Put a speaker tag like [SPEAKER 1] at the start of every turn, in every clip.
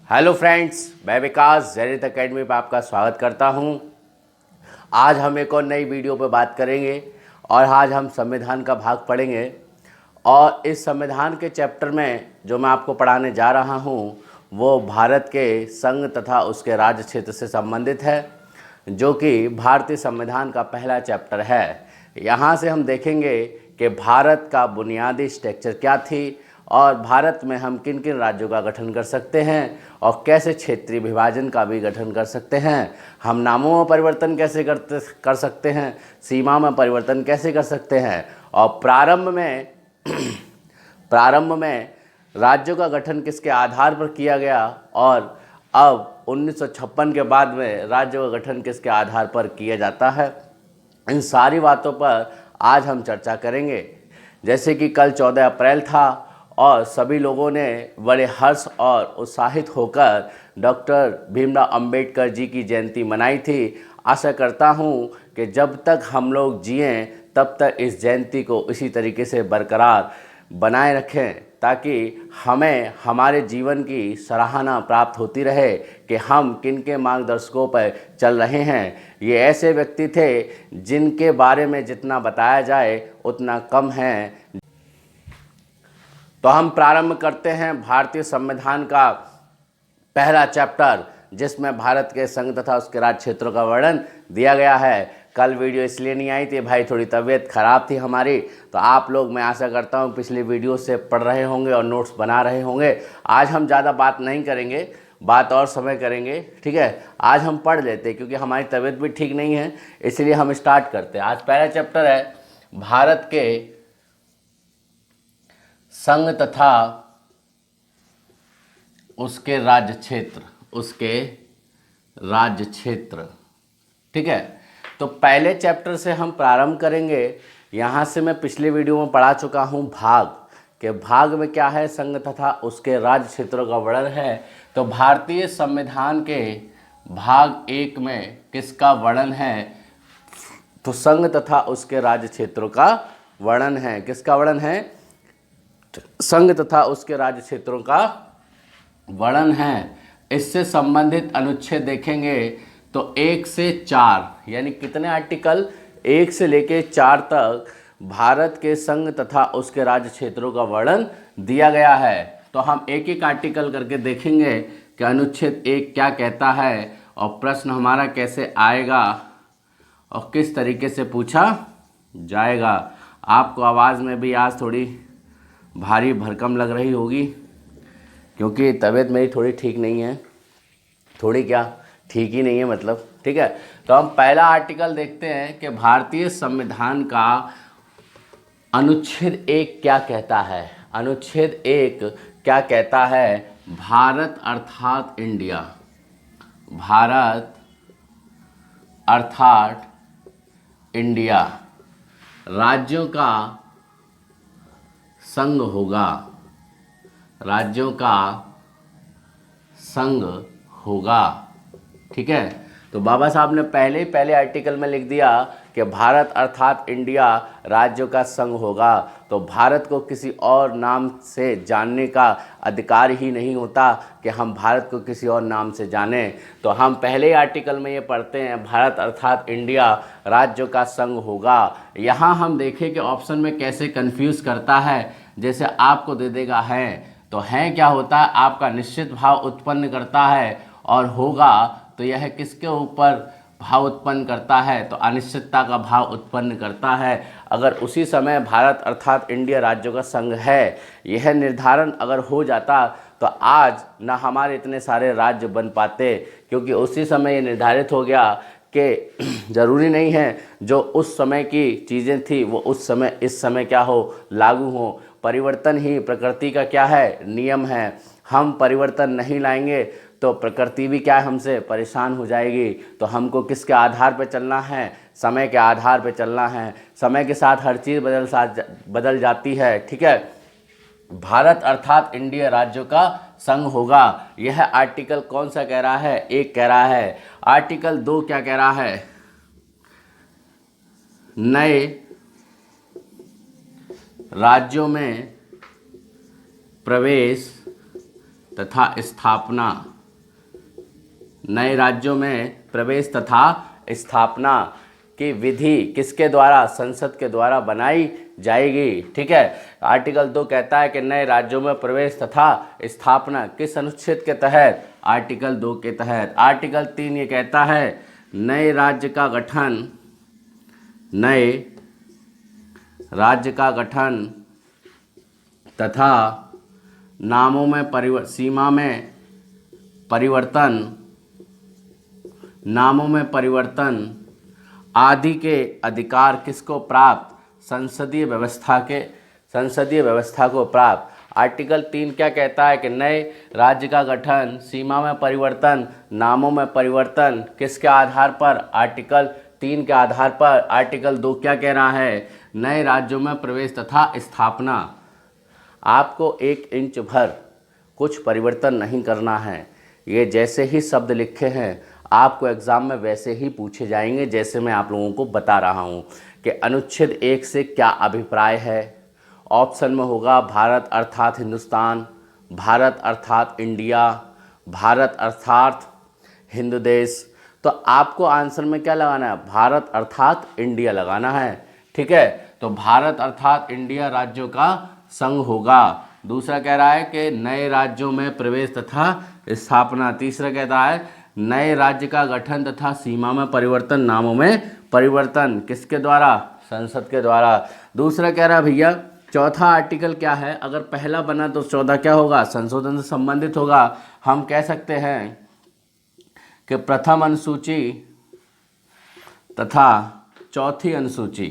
[SPEAKER 1] Hello friends, मैं विकास Zenith academy पर आपका स्वागत करता हूं। आज हम एक और नई वीडियो पर बात करेंगे और आज हम संविधान का भाग पढ़ेंगे। और इस संविधान के चैप्टर में जो मैं आपको पढ़ाने जा रहा हूं वो भारत के संघ तथा उसके राज्य क्षेत्र से संबंधित है, जो कि भारतीय संविधान का पहला चैप्टर है। यहाँ से हम देखेंगे कि भारत का बुनियादी स्ट्रक्चर क्या थी और भारत में हम किन किन राज्यों का गठन कर सकते हैं और कैसे क्षेत्रीय विभाजन का भी गठन कर सकते हैं। हम नामों में परिवर्तन कैसे कर सकते हैं, सीमा में परिवर्तन कैसे कर सकते हैं और प्रारंभ में राज्यों का गठन किसके आधार पर किया गया और अब 1956 के बाद में राज्यों का गठन किसके आधार पर किया जाता है। इन सारी बातों पर आज हम चर्चा करेंगे। जैसे कि कल 14 अप्रैल था और सभी लोगों ने बड़े हर्ष और उत्साहित होकर डॉक्टर भीमराव अंबेडकर जी की जयंती मनाई थी। आशा करता हूँ कि जब तक हम लोग जिएं तब तक इस जयंती को इसी तरीके से बरकरार बनाए रखें, ताकि हमें हमारे जीवन की सराहना प्राप्त होती रहे कि हम किन के मार्गदर्शकों पर चल रहे हैं। ये ऐसे व्यक्ति थे जिनके बारे में जितना बताया जाए उतना कम है। तो हम प्रारंभ करते हैं भारतीय संविधान का पहला चैप्टर, जिसमें भारत के संघ तथा उसके राज्य क्षेत्रों का वर्णन दिया गया है। कल वीडियो इसलिए नहीं आई थी भाई, थोड़ी तबीयत खराब थी हमारी, तो आप लोग मैं आशा करता हूँ पिछली वीडियो से पढ़ रहे होंगे और नोट्स बना रहे होंगे। आज हम ज़्यादा बात नहीं करेंगे, बात और समय करेंगे, ठीक है। आज हम पढ़ लेते हैं क्योंकि हमारी तबीयत भी ठीक नहीं है, इसलिए हम स्टार्ट करते हैं। आज पहला चैप्टर है भारत के संघ तथा उसके राज्य क्षेत्र, ठीक है। तो पहले चैप्टर से हम प्रारंभ करेंगे। यहाँ से मैं पिछले वीडियो में पढ़ा चुका हूँ भाग के भाग में क्या है, संघ तथा उसके राज्य क्षेत्रों का वर्णन है। तो भारतीय संविधान के भाग 1 में किसका वर्णन है, तो संघ तथा उसके राज्य क्षेत्रों का वर्णन है। किसका वर्णन है, संघ तथा उसके राज्य क्षेत्रों का वर्णन है। इससे संबंधित अनुच्छेद देखेंगे तो 1 से 4 यानी कितने आर्टिकल, 1 से लेके 4 तक भारत के संघ तथा उसके राज्य क्षेत्रों का वर्णन दिया गया है। तो हम एक एक आर्टिकल करके देखेंगे कि अनुच्छेद 1 क्या कहता है और प्रश्न हमारा कैसे आएगा और किस तरीके से पूछा जाएगा। आपको आवाज़ में भी आज थोड़ी भारी भरकम लग रही होगी क्योंकि तबीयत मेरी थोड़ी ठीक नहीं है, थोड़ी क्या ठीक ही नहीं है मतलब, ठीक है। तो हम पहला आर्टिकल देखते हैं कि भारतीय संविधान का अनुच्छेद 1 क्या कहता है। अनुच्छेद 1 क्या कहता है, भारत अर्थात इंडिया, भारत अर्थात इंडिया राज्यों का संघ होगा, राज्यों का संघ होगा, ठीक है। तो बाबा साहब ने पहले आर्टिकल में लिख दिया कि भारत अर्थात इंडिया राज्यों का संघ होगा। तो भारत को किसी और नाम से जानने का अधिकार ही नहीं होता कि हम भारत को किसी और नाम से जानें। तो हम पहले आर्टिकल में ये पढ़ते हैं भारत अर्थात इंडिया राज्यों का संघ होगा। यहाँ हम देखें कि ऑप्शन में कैसे कंफ्यूज करता है। जैसे आपको दे देगा है, तो है क्या होता है, आपका निश्चित भाव उत्पन्न करता है, और होगा तो यह किसके ऊपर भाव उत्पन्न करता है, तो अनिश्चितता का भाव उत्पन्न करता है। अगर उसी समय भारत अर्थात इंडिया राज्यों का संघ है, यह निर्धारण अगर हो जाता तो आज ना हमारे इतने सारे राज्य बन पाते, क्योंकि उसी समय ये निर्धारित हो गया कि ज़रूरी नहीं है जो उस समय की चीज़ें थी वो उस समय इस समय क्या हो, लागू हो। परिवर्तन ही प्रकृति का क्या है, नियम है। हम परिवर्तन नहीं लाएंगे तो प्रकृति भी क्या है, हमसे परेशान हो जाएगी। तो हमको किसके आधार पर चलना है, समय के आधार पर चलना है। समय के साथ हर चीज़ बदल जाती है, ठीक है। भारत अर्थात इंडिया राज्यों का संघ होगा, यह आर्टिकल कौन सा कह रहा है, 1 कह रहा है। आर्टिकल 2 क्या कह रहा है, नए राज्यों में प्रवेश तथा स्थापना नए राज्यों में प्रवेश तथा स्थापना की विधि किसके द्वारा, संसद के द्वारा बनाई जाएगी। ठीक है। आर्टिकल 2 कहता है कि नए राज्यों में प्रवेश तथा स्थापना किस अनुच्छेद के तहत, आर्टिकल 2 के तहत। आर्टिकल 3 ये कहता है नए राज्य का गठन, नए राज्य का गठन तथा नामों में सीमा में परिवर्तन, नामों में परिवर्तन आदि के अधिकार किसको प्राप्त, संसदीय व्यवस्था को प्राप्त। आर्टिकल 3 क्या कहता है कि नए राज्य का गठन, सीमा में परिवर्तन, नामों में परिवर्तन किसके आधार पर, आर्टिकल 3 के आधार पर। आर्टिकल 2 क्या कह रहा है, नए राज्यों में प्रवेश तथा स्थापना। आपको 1 इंच भर कुछ परिवर्तन नहीं करना है। ये जैसे ही शब्द लिखे हैं आपको एग्ज़ाम में वैसे ही पूछे जाएंगे, जैसे मैं आप लोगों को बता रहा हूँ कि अनुच्छेद 1 से क्या अभिप्राय है। ऑप्शन में होगा भारत अर्थात हिंदुस्तान, भारत अर्थात इंडिया, भारत अर्थात हिंदू देश। तो आपको आंसर में क्या लगाना है, भारत अर्थात इंडिया लगाना है। ठीक है। तो भारत अर्थात इंडिया राज्यों का संघ होगा। दूसरा कह रहा है कि नए राज्यों में प्रवेश तथा स्थापना। तीसरा कहता है नए राज्य का गठन तथा सीमा में परिवर्तन, नामों में परिवर्तन किसके द्वारा, संसद के द्वारा। दूसरा कह रहा है भैया चौथा आर्टिकल क्या है, अगर पहला बना तो चौथा क्या होगा, संशोधन से संबंधित होगा। हम कह सकते हैं कि प्रथम अनुसूची तथा चौथी अनुसूची,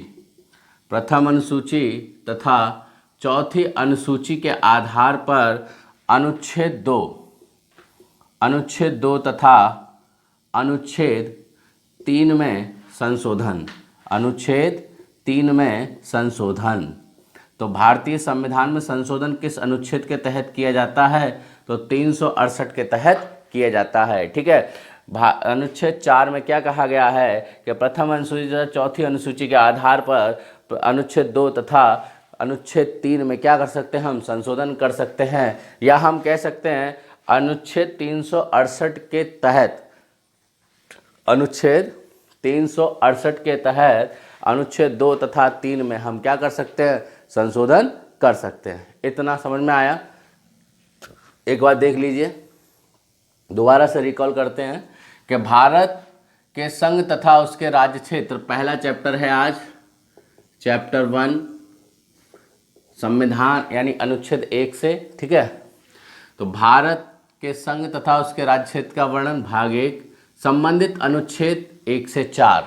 [SPEAKER 1] प्रथम अनुसूची तथा चौथी अनुसूची के आधार पर अनुच्छेद 2 तथा अनुच्छेद 3 में संशोधन, अनुच्छेद 3 में संशोधन। तो भारतीय संविधान में संशोधन किस अनुच्छेद के तहत किया जाता है, तो 368 के तहत किया जाता है। ठीक है। अनुच्छेद 4 में क्या कहा गया है कि प्रथम अनुसूची तथा चौथी अनुसूची के आधार पर अनुच्छेद 2 तथा अनुच्छेद 3 में क्या कर सकते हैं, हम संशोधन कर सकते हैं। या हम कह सकते हैं अनुच्छेद 368 के तहत, अनुच्छेद 368 के तहत अनुच्छेद 2 तथा 3 में हम क्या कर सकते हैं, संशोधन कर सकते हैं। इतना समझ में आया। एक बार देख लीजिए, दोबारा से रिकॉल करते हैं कि भारत के संघ तथा उसके राज्य क्षेत्र, पहला चैप्टर है आज, चैप्टर 1 संविधान यानी अनुच्छेद 1 से। ठीक है। तो भारत के संघ तथा उसके राज्य क्षेत्र का वर्णन भाग 1, संबंधित अनुच्छेद 1 से 4।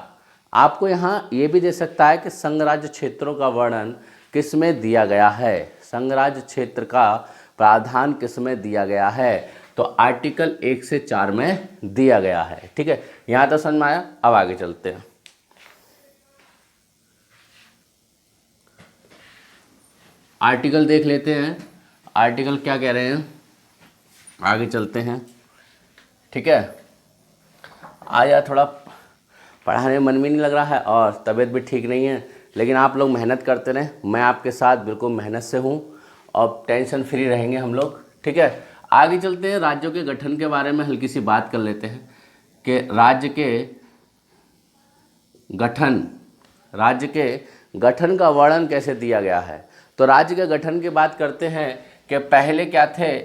[SPEAKER 1] आपको यहाँ ये भी दे सकता है कि संघ राज्य क्षेत्रों का वर्णन किस में दिया गया है, संघ राज्य क्षेत्र का प्रावधान किस में दिया गया है, तो आर्टिकल 1 से 4 में दिया गया है। ठीक है। यहाँ तो समझ में आया। अब आगे चलते हैं। आर्टिकल देख लेते हैं, आर्टिकल क्या कह रहे हैं, आगे चलते हैं। ठीक है। आज थोड़ा पढ़ाने में मन भी नहीं लग रहा है और तबीयत भी ठीक नहीं है, लेकिन आप लोग मेहनत करते रहें, मैं आपके साथ बिल्कुल मेहनत से हूँ और टेंशन फ्री रहेंगे हम लोग। ठीक है। आगे चलते हैं, राज्यों के गठन के बारे में हल्की सी बात कर लेते हैं कि राज्य के गठन का वर्णन कैसे दिया गया है। तो राज्य के गठन की बात करते हैं कि पहले क्या थे।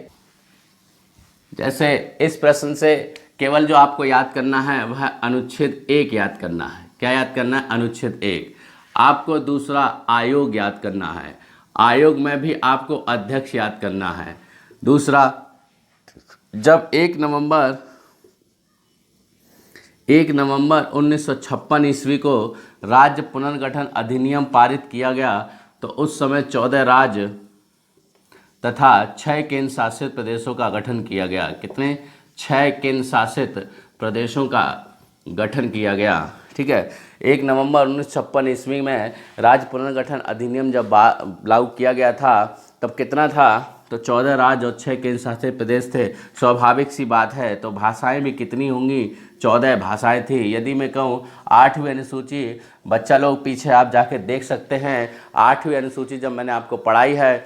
[SPEAKER 1] जैसे इस प्रश्न से केवल जो आपको याद करना है वह अनुच्छेद 1 याद करना है। क्या याद करना है, अनुच्छेद 1। आपको दूसरा आयोग याद करना है, आयोग में भी आपको अध्यक्ष याद करना है। दूसरा, जब 1 नवंबर 1956 ईस्वी को राज्य पुनर्गठन अधिनियम पारित किया गया तो उस समय 14 राज्य तथा 6 केंद्र शासित प्रदेशों का गठन किया गया। कितने, 6 केंद्र शासित प्रदेशों का गठन किया गया। ठीक है। 1 नवंबर 1956 ईस्वी में राज्य पुनर्गठन अधिनियम जब लागू किया गया था तब कितना था, तो 14 राज्य और 6 केंद्र शासित प्रदेश थे। स्वाभाविक सी बात है। तो भाषाएं भी कितनी होंगी, 14 भाषाएं थी। यदि मैं कहूँ 8वीं अनुसूची, बच्चा लोग पीछे आप जाके देख सकते हैं, 8वीं अनुसूची जब मैंने आपको पढ़ाई है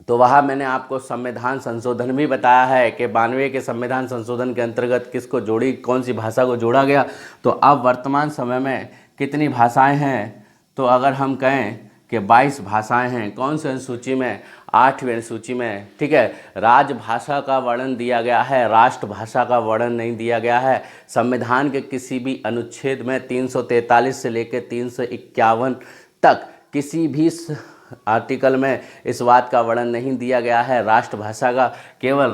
[SPEAKER 1] तो वहाँ मैंने आपको संविधान संशोधन भी बताया है कि 92 के संविधान संशोधन के अंतर्गत किसको जोड़ी, कौन सी भाषा को जोड़ा गया। तो अब वर्तमान समय में कितनी भाषाएं हैं, तो अगर हम कहें कि 22 भाषाएं हैं। कौन सी अनुसूची में, 8वीं अनुसूची में, ठीक है। राजभाषा का वर्णन दिया गया है, राष्ट्रभाषा का वर्णन नहीं दिया गया है। संविधान के किसी भी अनुच्छेद में 343 से लेकर 351 तक किसी भी आर्टिकल में इस बात का वर्णन नहीं दिया गया है राष्ट्रभाषा का, केवल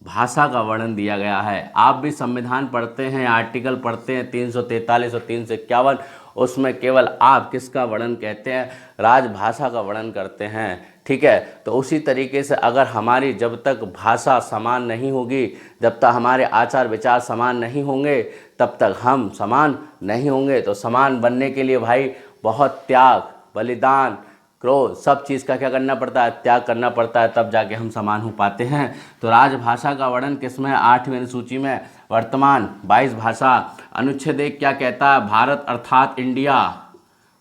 [SPEAKER 1] भाषा का वर्णन दिया गया है। आप भी संविधान पढ़ते हैं, आर्टिकल पढ़ते हैं 343 और 351, उसमें केवल आप किसका वर्णन कहते हैं, राजभाषा का वर्णन करते हैं, ठीक है। तो उसी तरीके से अगर हमारी जब तक भाषा समान नहीं होगी, जब तक हमारे आचार विचार समान नहीं होंगे, तब तक हम समान नहीं होंगे। तो समान बनने के लिए भाई बहुत त्याग, बलिदान, क्रोध, सब चीज़ का क्या करना पड़ता है, त्याग करना पड़ता है, तब जाके हम समान हो पाते हैं। तो राजभाषा का वर्णन किसमें, 8वीं अनुसूची में, वर्तमान 22 भाषा। अनुच्छेद 1 क्या कहता है, भारत अर्थात इंडिया,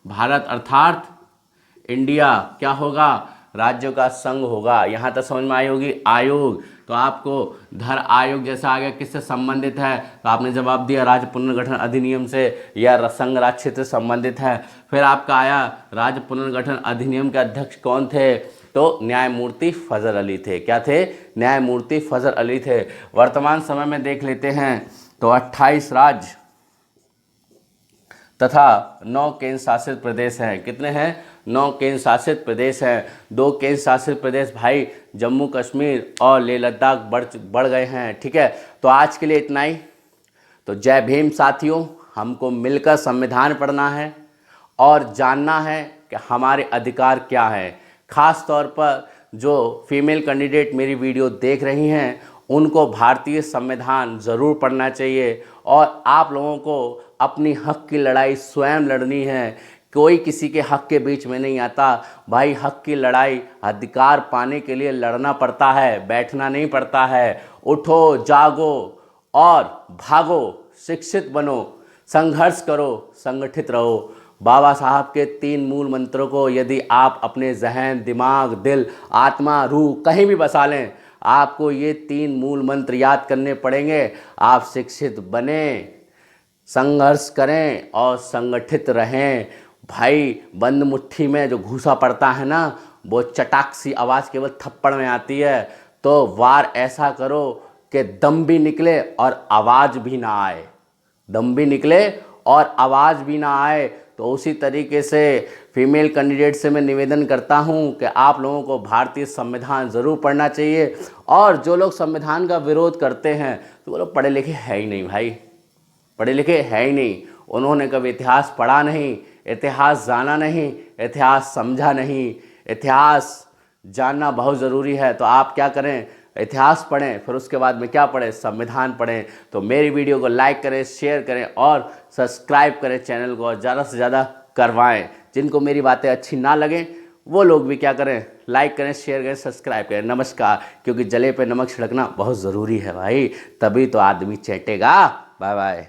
[SPEAKER 1] भारत अर्थात इंडिया क्या होगा, राज्यों का संघ होगा। यहाँ तक समझ में आई होगी। आयोग, तो आपको धर आयोग जैसा आ गया, किससे संबंधित है, तो आपने जवाब दिया राज्य पुनर्गठन अधिनियम से, या संघ राज्य क्षेत्र से संबंधित है। फिर आपका आया राज्य पुनर्गठन अधिनियम के अध्यक्ष कौन थे, तो न्यायमूर्ति फजल अली थे। क्या थे, न्यायमूर्ति फजल अली थे। वर्तमान समय में देख लेते हैं तो 28 राज्य तथा 9 केंद्र शासित प्रदेश हैं। कितने हैं, 9 केंद्र शासित प्रदेश हैं। 2 केंद्र शासित प्रदेश भाई जम्मू कश्मीर और लेह लद्दाख बढ़ गए हैं, ठीक है। तो आज के लिए इतना ही। तो जय भीम साथियों, हमको मिलकर संविधान पढ़ना है और जानना है कि हमारे अधिकार क्या हैं। खास तौर पर जो फीमेल कैंडिडेट मेरी वीडियो देख रही हैं, उनको भारतीय संविधान ज़रूर पढ़ना चाहिए और आप लोगों को अपनी हक की लड़ाई स्वयं लड़नी है। कोई किसी के हक के बीच में नहीं आता भाई। हक की लड़ाई, अधिकार पाने के लिए लड़ना पड़ता है, बैठना नहीं पड़ता है। उठो, जागो और भागो, शिक्षित बनो, संघर्ष करो, संगठित रहो। बाबा साहब के 3 मूल मंत्रों को यदि आप अपने जहन, दिमाग, दिल, आत्मा, रूह कहीं भी बसा लें, आपको ये 3 मूल मंत्र याद करने पड़ेंगे। आप शिक्षित बने, संघर्ष करें और संगठित रहें। भाई बंद मुट्ठी में जो घूसा पड़ता है ना, वो चटाक सी आवाज़ केवल थप्पड़ में आती है। तो वार ऐसा करो कि दम भी निकले और आवाज़ भी ना आए, दम भी निकले और आवाज़ भी ना आए। तो उसी तरीके से फीमेल कैंडिडेट से मैं निवेदन करता हूं कि आप लोगों को भारतीय संविधान ज़रूर पढ़ना चाहिए। और जो लोग संविधान का विरोध करते हैं, तो वो लोग पढ़े लिखे है ही नहीं भाई, पढ़े लिखे है ही नहीं। उन्होंने कभी इतिहास पढ़ा नहीं, इतिहास जाना नहीं, इतिहास समझा नहीं। इतिहास जानना बहुत ज़रूरी है। तो आप क्या करें, इतिहास पढ़ें, फिर उसके बाद में क्या पढ़ें, संविधान पढ़ें। तो मेरी वीडियो को लाइक करें, शेयर करें और सब्सक्राइब करें चैनल को, और ज़्यादा से ज़्यादा करवाएं। जिनको मेरी बातें अच्छी ना लगें वो लोग भी क्या करें, लाइक करें, शेयर करें, सब्सक्राइब करें। नमस्कार। क्योंकि जले पे नमक छिड़कना बहुत ज़रूरी है भाई, तभी तो आदमी चेटेगा। Bye bye.